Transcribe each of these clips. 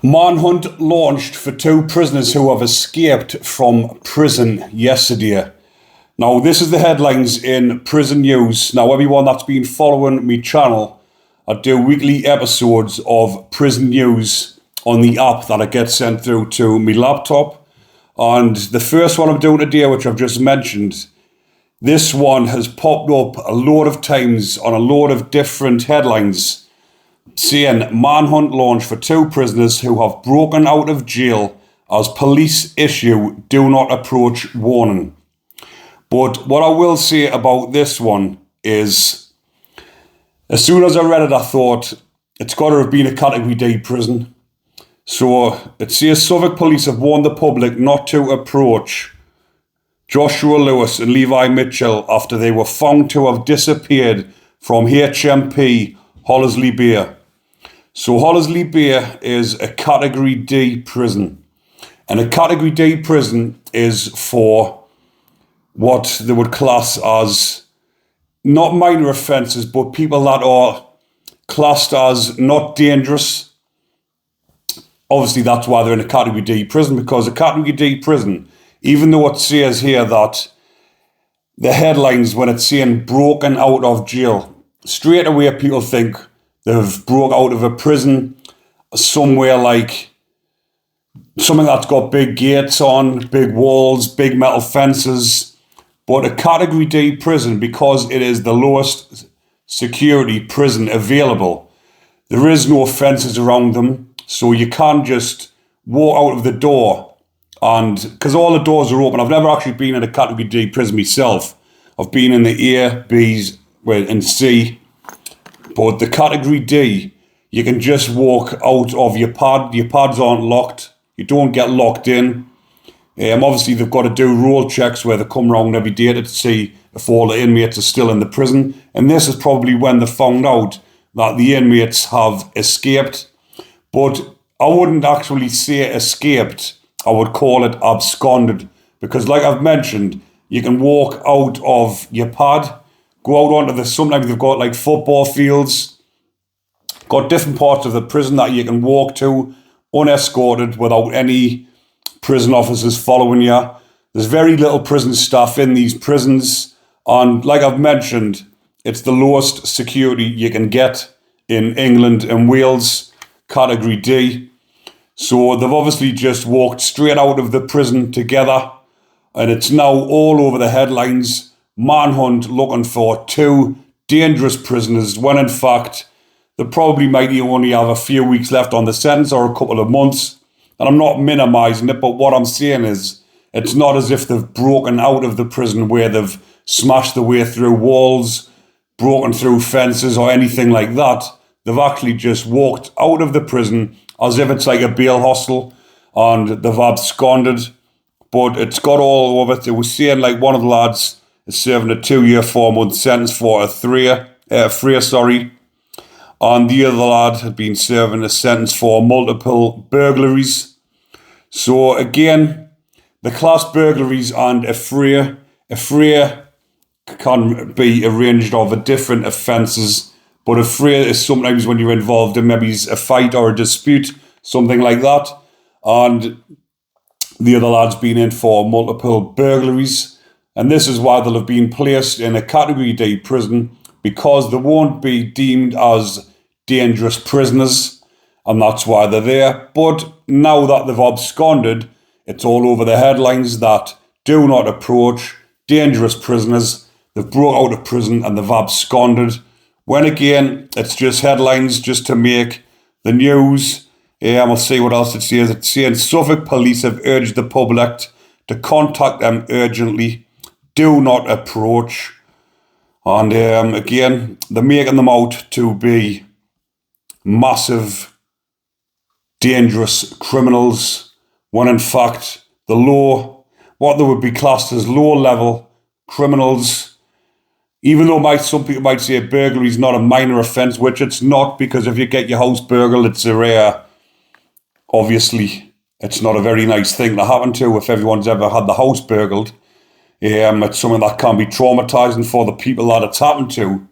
Manhunt launched for two prisoners who have escaped from prison yesterday. Now, this is the headlines in prison news. Now, everyone that's been following my channel, I do weekly episodes of prison news on the app that I get sent through to my laptop. And the first one I'm doing today, which I've just mentioned, this one has popped up a load of times on a load of different headlines saying manhunt launch for two prisoners who have broken out of jail as police issue do not approach warning. But what I will say about this one is, as soon as I read it, I thought it's got to have been a Category D prison. So it says Suffolk police have warned the public not to approach Joshua Lewis and Levi Mitchell after they were found to have disappeared from HMP Hollesley Bay. So Hollesley Bay is a Category D prison. And a Category D prison is for what they would class as not minor offences, but people that are classed as not dangerous. Obviously, that's why they're in a Category D prison, because a Category D prison, even though it says here that the headlines, when it's saying broken out of jail, straight away people think they've broke out of a prison somewhere like something that's got big gates on, big walls, big metal fences. But a Category D prison, because it is the lowest security prison available, there is no fences around them, so you can't just walk out of the door. And because all the doors are open, I've never actually been in a Category D prison myself. I've been in the A, B's, and C. But the Category D, you can just walk out of your pad. Your pads aren't locked. You don't get locked in. Obviously, they've got to do roll checks where they come round every day to see if all the inmates are still in the prison. And this is probably when they found out that the inmates have escaped. But I wouldn't actually say escaped. I would call it absconded. Because like I've mentioned, you can walk out of your pad, go out onto sometimes they've got like football fields, got different parts of the prison that you can walk to unescorted without any prison officers following you. There's very little prison staff in these prisons, and like I've mentioned, it's the lowest security you can get in England and Wales, Category D. So they've obviously just walked straight out of the prison together, and it's now all over the headlines. Manhunt looking for two dangerous prisoners, when in fact they probably might only have a few weeks left on the sentence or a couple of months. And I'm not minimising it, but what I'm saying is it's not as if they've broken out of the prison where they've smashed their way through walls, broken through fences or anything like that. They've actually just walked out of the prison as if it's like a bail hostel, and they've absconded. But it's got all over it. It was saying like one of the lads is serving a 2-year, 4-month sentence for a Freya, and the other lad had been serving a sentence for multiple burglaries. So again, the class burglaries and a Freya can be arranged over different offences, but a Freya is sometimes when you're involved in maybe a fight or a dispute, something like that, and the other lad's been in for multiple burglaries. And this is why they'll have been placed in a Category D prison, because they won't be deemed as dangerous prisoners, and that's why they're there. But now that they've absconded, it's all over the headlines that do not approach dangerous prisoners. They've broke out of prison and they've absconded. When again, it's just headlines just to make the news. We'll see what else it says. It's saying Suffolk police have urged the public to contact them urgently. Do not approach. And again, they're making them out to be massive, dangerous criminals, when in fact what they would be classed as low-level criminals. Even though some people might say burglary is not a minor offence, which it's not, because if you get your house burgled, it's a rare. Obviously, it's not a very nice thing to happen to if everyone's ever had the house burgled. It's something that can be traumatising for the people that it's happened to.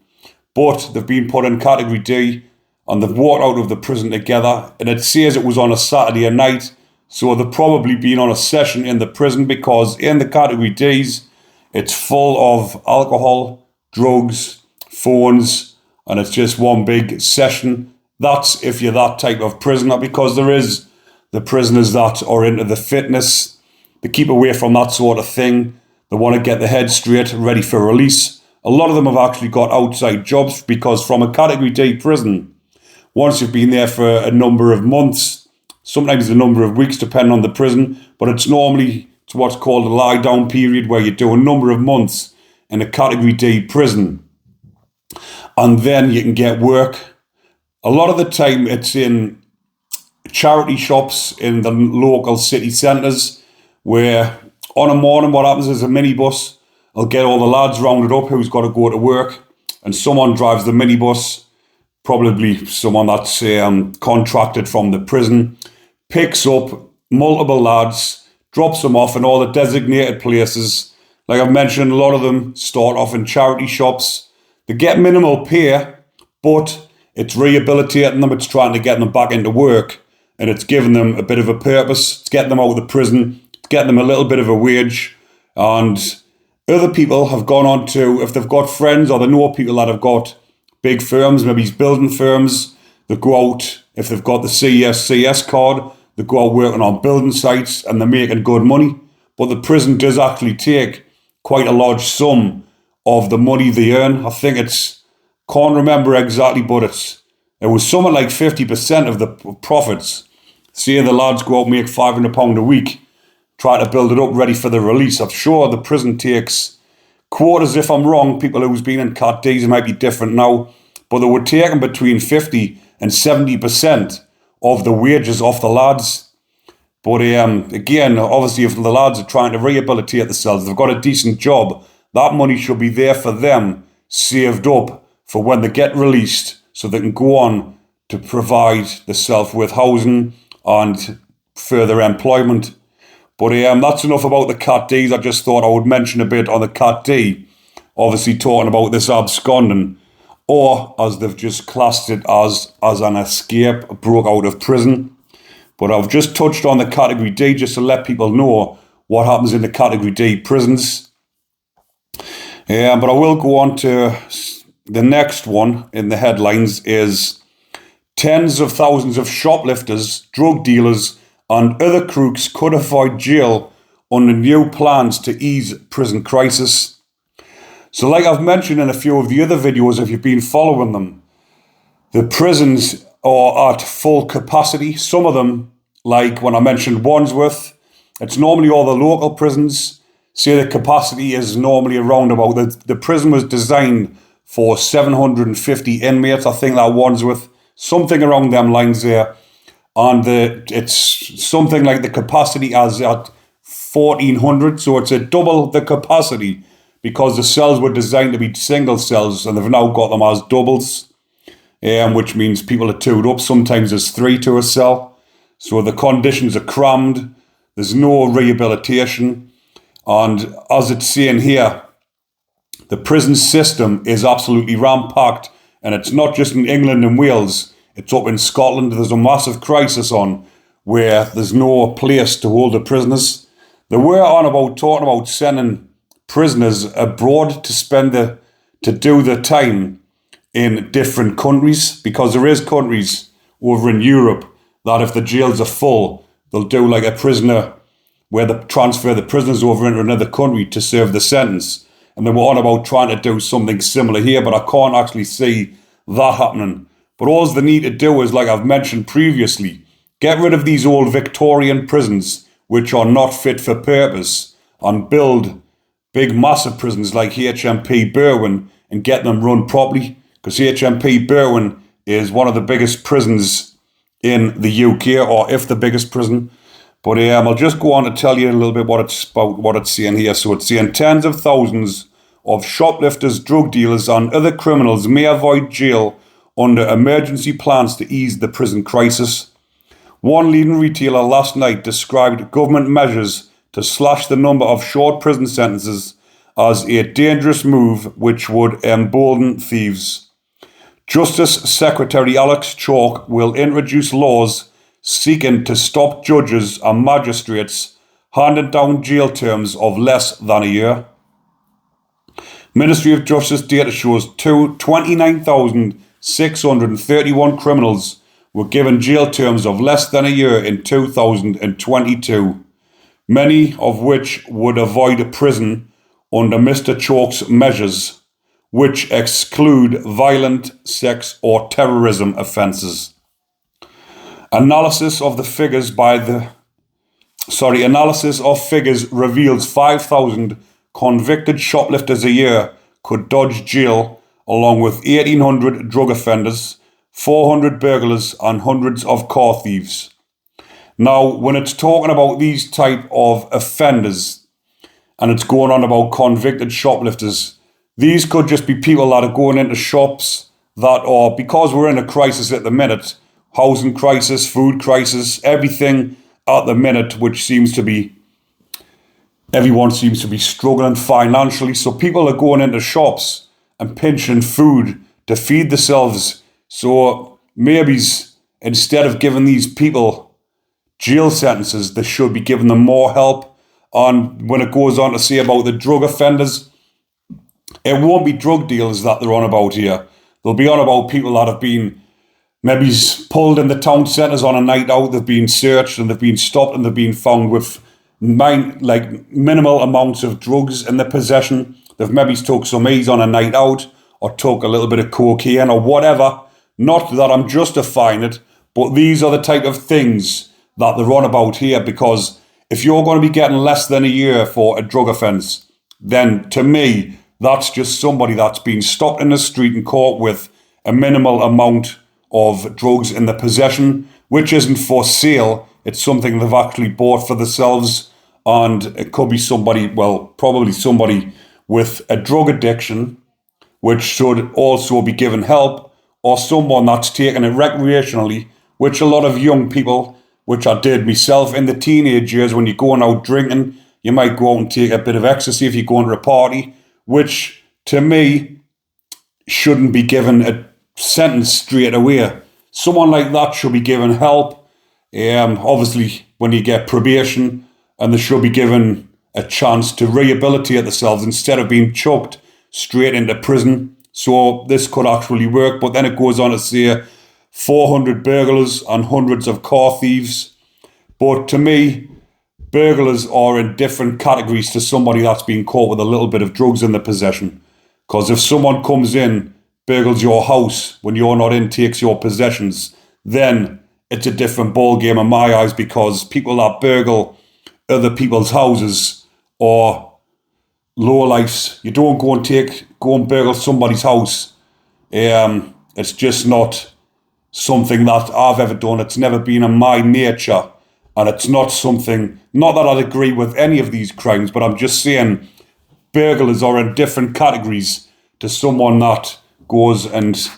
But they've been put in Category D, and they've walked out of the prison together, and it says it was on a Saturday night, so they've probably been on a session in the prison, because in the category D's, it's full of alcohol, drugs, phones, and it's just one big session. That's if you're that type of prisoner, because there is the prisoners that are into the fitness. They keep away from that sort of thing. They want to get their head straight, ready for release. A lot of them have actually got outside jobs, because from a category D prison, once you've been there for a number of months, sometimes a number of weeks, depending on the prison, but it's normally what's called a lie down period, where you do a number of months in a category D prison, and then you can get work. A lot of the time it's in charity shops in the local city centres, where on a morning what happens is a minibus will get all the lads rounded up who's got to go to work, and someone drives the minibus, probably someone that's contracted from the prison, picks up multiple lads, drops them off in all the designated places. Like I've mentioned, a lot of them start off in charity shops. They get minimal pay, but it's rehabilitating them, it's trying to get them back into work, and it's giving them a bit of a purpose. It's getting them out of the prison, it's getting them a little bit of a wage. And other people have gone on to, if they've got friends or they know people that have got big firms, maybe it's building firms, they go out, if they've got the CSCS card, they go out working on building sites and they're making good money. But the prison does actually take quite a large sum of the money they earn. I think can't remember exactly, but it was something like 50% of the profits. Say the lads go out and make £500 a week, try to build it up ready for the release. I'm sure the prison takes quarters, if I'm wrong. People who's been in Cat D's might be different now, but they were taking between 50 and 70% of the wages off the lads. But again, obviously, if the lads are trying to rehabilitate themselves, they've got a decent job, that money should be there for them, saved up for when they get released, so they can go on to provide themselves with housing and further employment. But that's enough about the Cat Ds. I just thought I would mention a bit on the Cat D, obviously talking about this absconding, or as they've just classed it as an escape, broke out of prison. But I've just touched on the Category D just to let people know what happens in the Category D prisons. But I will go on to the next one in the headlines is tens of thousands of shoplifters, drug dealers and other crooks could avoid jail under new plans to ease prison crisis. So like I've mentioned in a few of the other videos, if you've been following them, the prisons are at full capacity. Some of them, like when I mentioned Wandsworth, it's normally all the local prisons. Say the capacity is normally around about, the prison was designed for 750 inmates, I think that Wandsworth, something around them lines there. And it's something like the capacity as at 1,400, so it's a double the capacity, because the cells were designed to be single cells and they've now got them as doubles, which means people are twoed up. Sometimes there's three to a cell. So the conditions are crammed, there's no rehabilitation. And as it's saying here, the prison system is absolutely ram-packed, and it's not just in England and Wales, it's up in Scotland. There's a massive crisis on where there's no place to hold the prisoners. They were talking about sending prisoners abroad to do the time in different countries, because there is countries over in Europe that if the jails are full, they'll do like a prisoner where they transfer the prisoners over into another country to serve the sentence. And they were on about trying to do something similar here, but I can't actually see that happening. But all they need to do is, like I've mentioned previously, get rid of these old Victorian prisons, which are not fit for purpose, and build big massive prisons like HMP Berwyn and get them run properly. Because HMP Berwyn is one of the biggest prisons in the UK, or if the biggest prison. But I'll just go on to tell you a little bit what it's saying here. So it's saying tens of thousands of shoplifters, drug dealers and other criminals may avoid jail under emergency plans to ease the prison crisis. One leading retailer last night described government measures to slash the number of short prison sentences as a dangerous move which would embolden thieves. Justice Secretary Alex Chalk will introduce laws seeking to stop judges and magistrates handing down jail terms of less than a year. Ministry of Justice data shows 29,631 criminals were given jail terms of less than a year in 2022, many of which would avoid prison under Mr. Chalk's measures, which exclude violent, sex or terrorism offences. Analysis of figures reveals 5,000 convicted shoplifters a year could dodge jail, along with 1,800 drug offenders, 400 burglars and hundreds of car thieves. Now, when it's talking about these type of offenders and it's going on about convicted shoplifters, these could just be people that are going into shops that are, because we're in a crisis at the minute, housing crisis, food crisis, everything at the minute, which seems to be, everyone seems to be struggling financially. So people are going into shops and pinching food to feed themselves. So maybe instead of giving these people jail sentences, they should be giving them more help. And when it goes on to say about the drug offenders, it won't be drug dealers that they're on about here. They'll be on about people that have been maybe pulled in the town centres on a night out. They've been searched and they've been stopped and they've been found with minimal amounts of drugs in their possession. They've maybe took some E's on a night out or took a little bit of cocaine or whatever. Not that I'm justifying it, but these are the type of things that they're on about here, because if you're going to be getting less than a year for a drug offence, then to me, that's just somebody that's been stopped in the street and caught with a minimal amount of drugs in their possession, which isn't for sale. It's something they've actually bought for themselves, and it could be somebody, well, probably somebody with a drug addiction, which should also be given help, or someone that's taking it recreationally, which a lot of young people, which I did myself in the teenage years, when you're going out drinking, you might go out and take a bit of ecstasy if you're going to a party, which to me shouldn't be given a sentence straight away. Someone like that should be given help. Obviously, when you get probation, and they should be given a chance to rehabilitate themselves instead of being chucked straight into prison. So this could actually work. But then it goes on to say 400 burglars and hundreds of car thieves. But to me, burglars are in different categories to somebody that's been caught with a little bit of drugs in their possession. Because if someone comes in, burgles your house when you're not in, takes your possessions, then it's a different ball game in my eyes, because people that burgle other people's houses are lowlifes. You don't go and burgle somebody's house. It's just not something that I've ever done. It's never been in my nature, and it's not something, not that I'd agree with any of these crimes, but I'm just saying burglars are in different categories to someone that goes and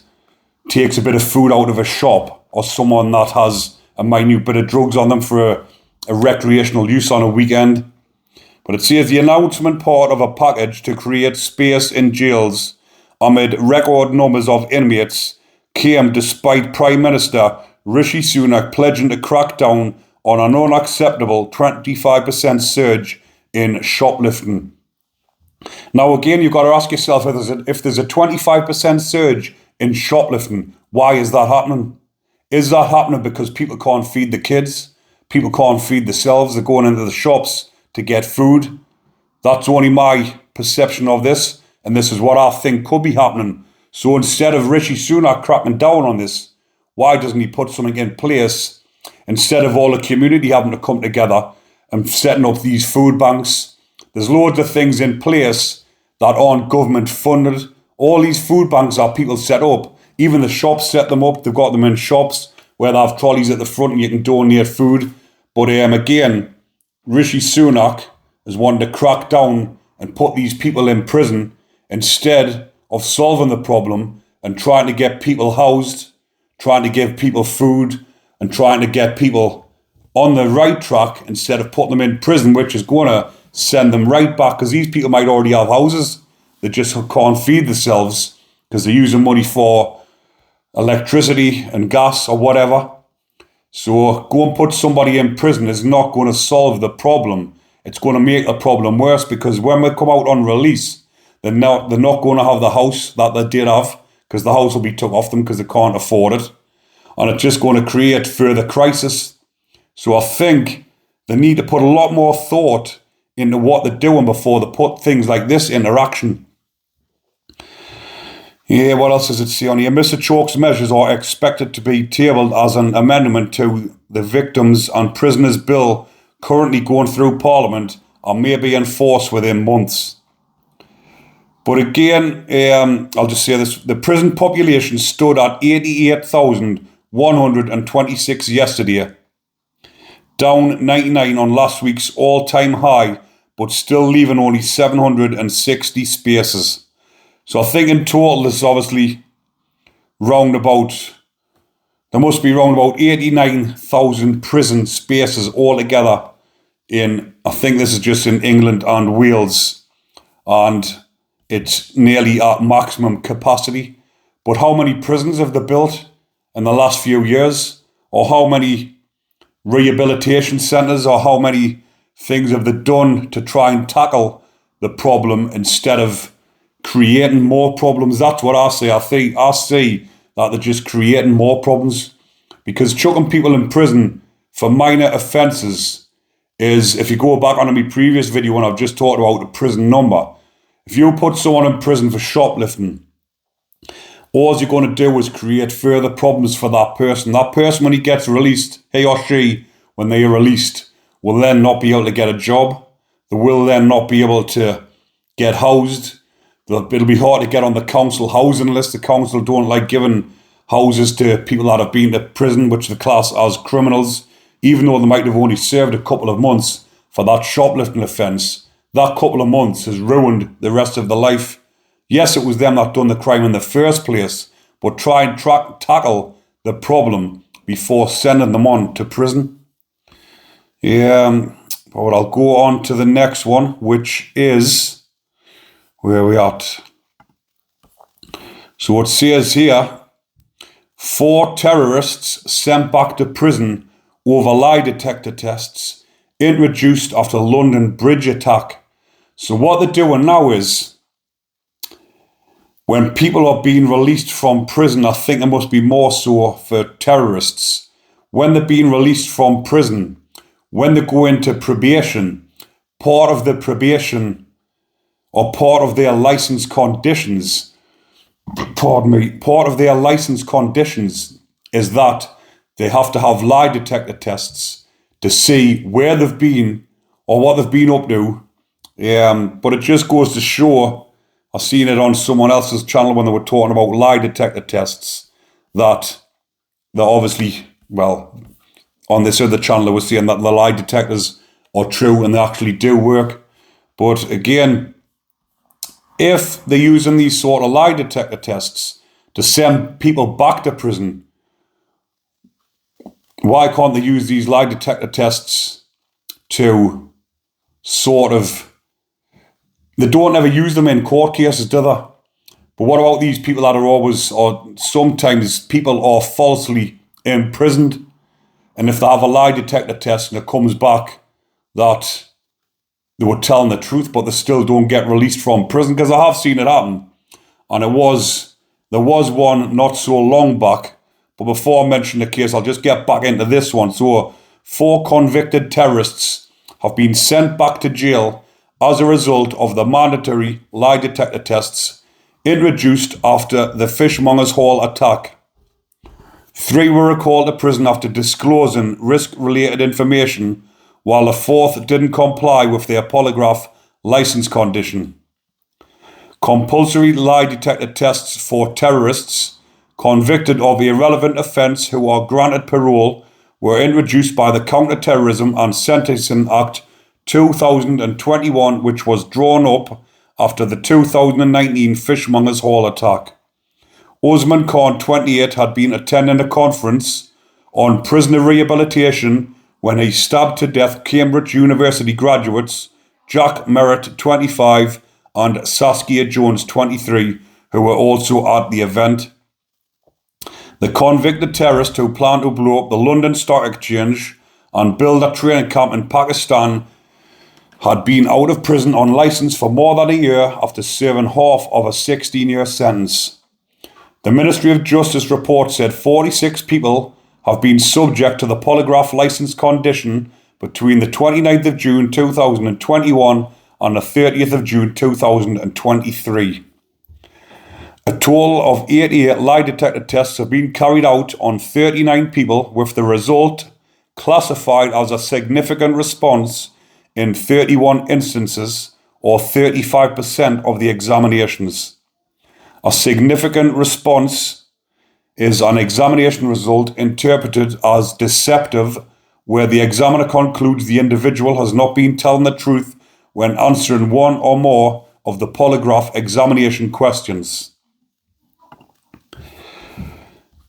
takes a bit of food out of a shop, or someone that has a minute bit of drugs on them for a recreational use on a weekend. But it says the announcement part of a package to create space in jails amid record numbers of inmates came despite Prime Minister Rishi Sunak pledging to crack down on an unacceptable 25% surge in shoplifting. Now again, you've got to ask yourself, if there's a 25% surge in shoplifting, why is that happening? Is that happening because people can't feed the kids? People can't feed themselves. They're going into the shops to get food. That's only my perception of this, and this is what I think could be happening. So instead of Rishi Sunak cracking down on this, why doesn't he put something in place, instead of all the community having to come together and setting up these food banks? There's loads of things in place that aren't government funded. All these food banks are people set up. Even the shops set them up. They've got them in shops where they have trolleys at the front and you can donate food. But again, Rishi Sunak is wanting to crack down and put these people in prison instead of solving the problem and trying to get people housed, trying to give people food, and trying to get people on the right track instead of putting them in prison, which is going to send them right back, because these people might already have houses. They just can't feed themselves because they're using money for electricity and gas or whatever. So go and put somebody in prison is not going to solve the problem. It's going to make the problem worse, because when we come out on release, they're not going to have the house that they did have, because the house will be took off them because they can't afford it. And it's just going to create further crisis. So I think they need to put a lot more thought into what they're doing before they put things like this into action. Yeah, what else does it say on here? Mr. Choke's measures are expected to be tabled as an amendment to the Victims and Prisoners Bill currently going through Parliament and may be enforced within months. But again, I'll just say this. The prison population stood at 88,126 yesterday, down 99 on last week's all-time high, but still leaving only 760 spaces. So I think in total there's obviously there must be round about 89,000 prison spaces altogether I think this is just in England and Wales, and it's nearly at maximum capacity. But how many prisons have they built in the last few years? Or how many rehabilitation centres, or how many things have they done to try and tackle the problem instead of creating more problems? That's what I say. I see that they're just creating more problems, because chucking people in prison for minor offences is, if you go back on my previous video when I've just talked about the prison number, if you put someone in prison for shoplifting, all you're going to do is create further problems for that person. That person, when he gets released, he or she, when they are released, will then not be able to get a job. They will then not be able to get housed. It'll be hard to get on the council housing list. The council don't like giving houses to people that have been to prison, which they class as criminals, even though they might have only served a couple of months for that shoplifting offence. That couple of months has ruined the rest of their life. Yes, it was them that done the crime in the first place, but try and tackle the problem before sending them on to prison. Yeah, but I'll go on to the next one, which is, where are we at? So it says here, 4 terrorists sent back to prison over lie detector tests introduced after London Bridge attack. So what they're doing now is, when people are being released from prison, I think it must be more so for terrorists, when they're being released from prison, when they go into probation, part of the probation or part of their license conditions, part of their license conditions is that they have to have lie detector tests to see where they've been or what they've been up to. But it just goes to show, I've seen it on someone else's channel when they were talking about lie detector tests, that they're obviously, well, on this other channel they were saying that the lie detectors are true and they actually do work. But again, if they're using these sort of lie detector tests to send people back to prison, why can't they use these lie detector tests to sort of, they don't ever use them in court cases, do they? But what about these people that are always, or sometimes people are falsely imprisoned, and if they have a lie detector test and it comes back that they were telling the truth, but they still don't get released from prison? Because I have seen it happen, and there was one not so long back. But before I mention the case, I'll just get back into this one. So 4 convicted terrorists have been sent back to jail as a result of the mandatory lie detector tests introduced after the Fishmongers Hall attack. 3 were recalled to prison after disclosing risk-related information, while the 4th didn't comply with their polygraph license condition. Compulsory lie detector tests for terrorists convicted of irrelevant offence who are granted parole were introduced by the Counter-Terrorism and Sentencing Act 2021, which was drawn up after the 2019 Fishmongers Hall attack. Osman Khan, 28, had been attending a conference on prisoner rehabilitation when he stabbed to death Cambridge University graduates Jack Merritt, 25, and Saskia Jones, 23, who were also at the event. The convicted terrorist who planned to blow up the London Stock Exchange and build a training camp in Pakistan had been out of prison on licence for more than a year after serving half of a 16-year sentence. The Ministry of Justice report said 46 people have been subject to the polygraph licence condition between the 29th of June 2021 and the 30th of June 2023. A total of 88 lie detector tests have been carried out on 39 people, with the result classified as a significant response in 31 instances, or 35% of the examinations. A significant response is an examination result interpreted as deceptive, where the examiner concludes the individual has not been telling the truth when answering one or more of the polygraph examination questions.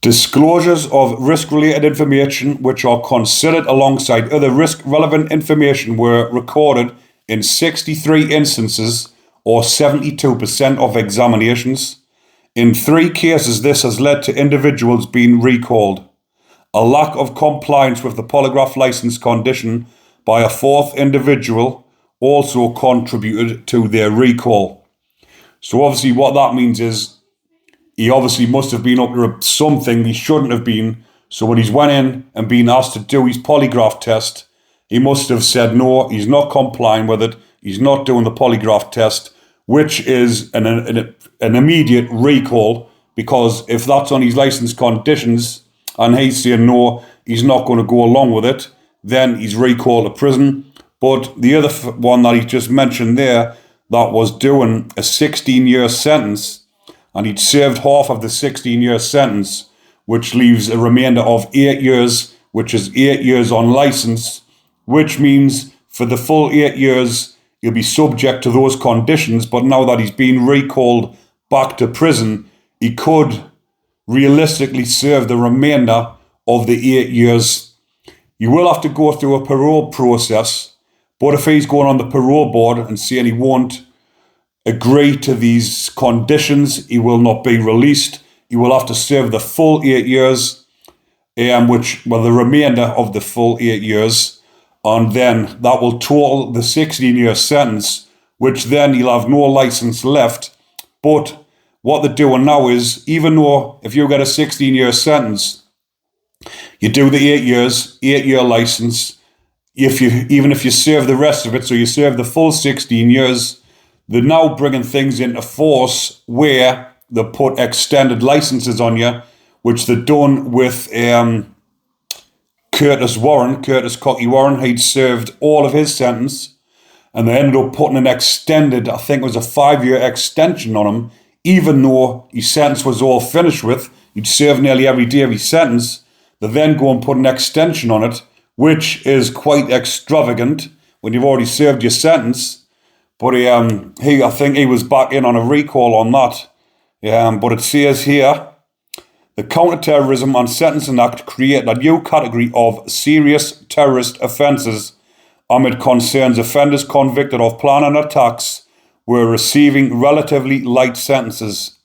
Disclosures of risk-related information which are considered alongside other risk-relevant information were recorded in 63 instances, or 72% of examinations. In 3 cases, this has led to individuals being recalled. A lack of compliance with the polygraph licence condition by a 4th individual also contributed to their recall. So obviously what that means is he obviously must have been up to something he shouldn't have been. So when he's went in and been asked to do his polygraph test, he must have said no, he's not complying with it, he's not doing the polygraph test, which is an immediate recall, because if that's on his licence conditions and he's saying no, he's not going to go along with it, then he's recalled to prison. But the other one that he just mentioned there, that was doing a 16-year sentence, and he'd served half of the 16-year sentence, which leaves a remainder of 8 years, which is 8 years on licence, which means for the full 8 years, he'll be subject to those conditions. But now that he's been recalled back to prison, he could realistically serve the remainder of the 8 years. You will have to go through a parole process, but if he's going on the parole board and saying he won't agree to these conditions, he will not be released. He will have to serve the full 8 years, the remainder of the full 8 years, and then that will total the 16-year sentence, which then he'll have no license left. But what they're doing now is, even though if you get a 16-year sentence, you do the 8 years, 8-year license, even if you serve the rest of it, so you serve the full 16 years, they're now bringing things into force where they put extended licenses on you, which they've done with Curtis Cocky Warren. He'd served all of his sentence, and they ended up putting an extended, I think it was a 5-year extension on him, even though his sentence was all finished with. He'd served nearly every day of his sentence. They then go and put an extension on it, which is quite extravagant when you've already served your sentence. But I think he was back in on a recall on that. But it says here, the Counter-Terrorism and Sentencing Act created a new category of serious terrorist offences amid concerns offenders convicted of planning attacks were receiving relatively light sentences.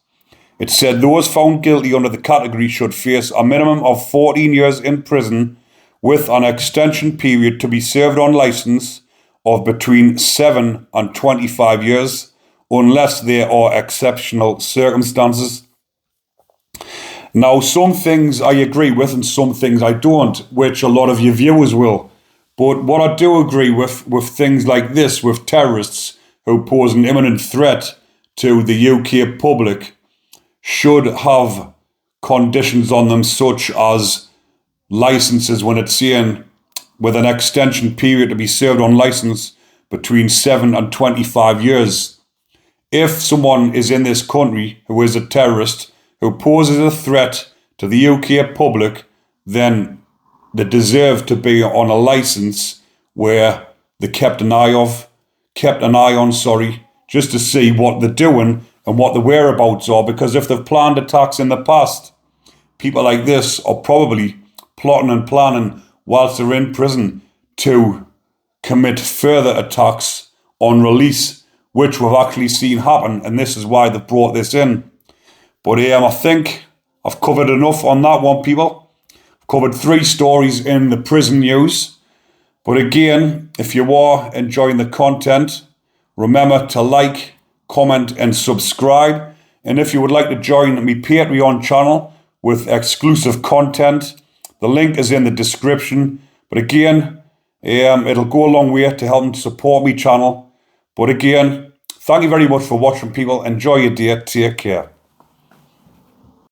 It said those found guilty under the category should face a minimum of 14 years in prison, with an extension period to be served on licence of between 7 and 25 years, unless there are exceptional circumstances. Now, some things I agree with and some things I don't, which a lot of your viewers will. But what I do agree with things like this, with terrorists who pose an imminent threat to the UK public, should have conditions on them such as licenses, when it's saying with an extension period to be served on licence between 7 and 25 years. If someone is in this country who is a terrorist, who poses a threat to the UK public, then they deserve to be on a licence where they kept an eye on, just to see what they're doing and what the whereabouts are. Because if they've planned attacks in the past, people like this are probably plotting and planning whilst they're in prison to commit further attacks on release, which we've actually seen happen, and this is why they've brought this in. But I think I've covered enough on that one, people. I've covered 3 stories in the prison news. But again, if you are enjoying the content, remember to like, comment and subscribe. And if you would like to join my Patreon channel with exclusive content, the link is in the description. But again, it'll go a long way to help support my channel. But again, thank you very much for watching, people. Enjoy your day. Take care.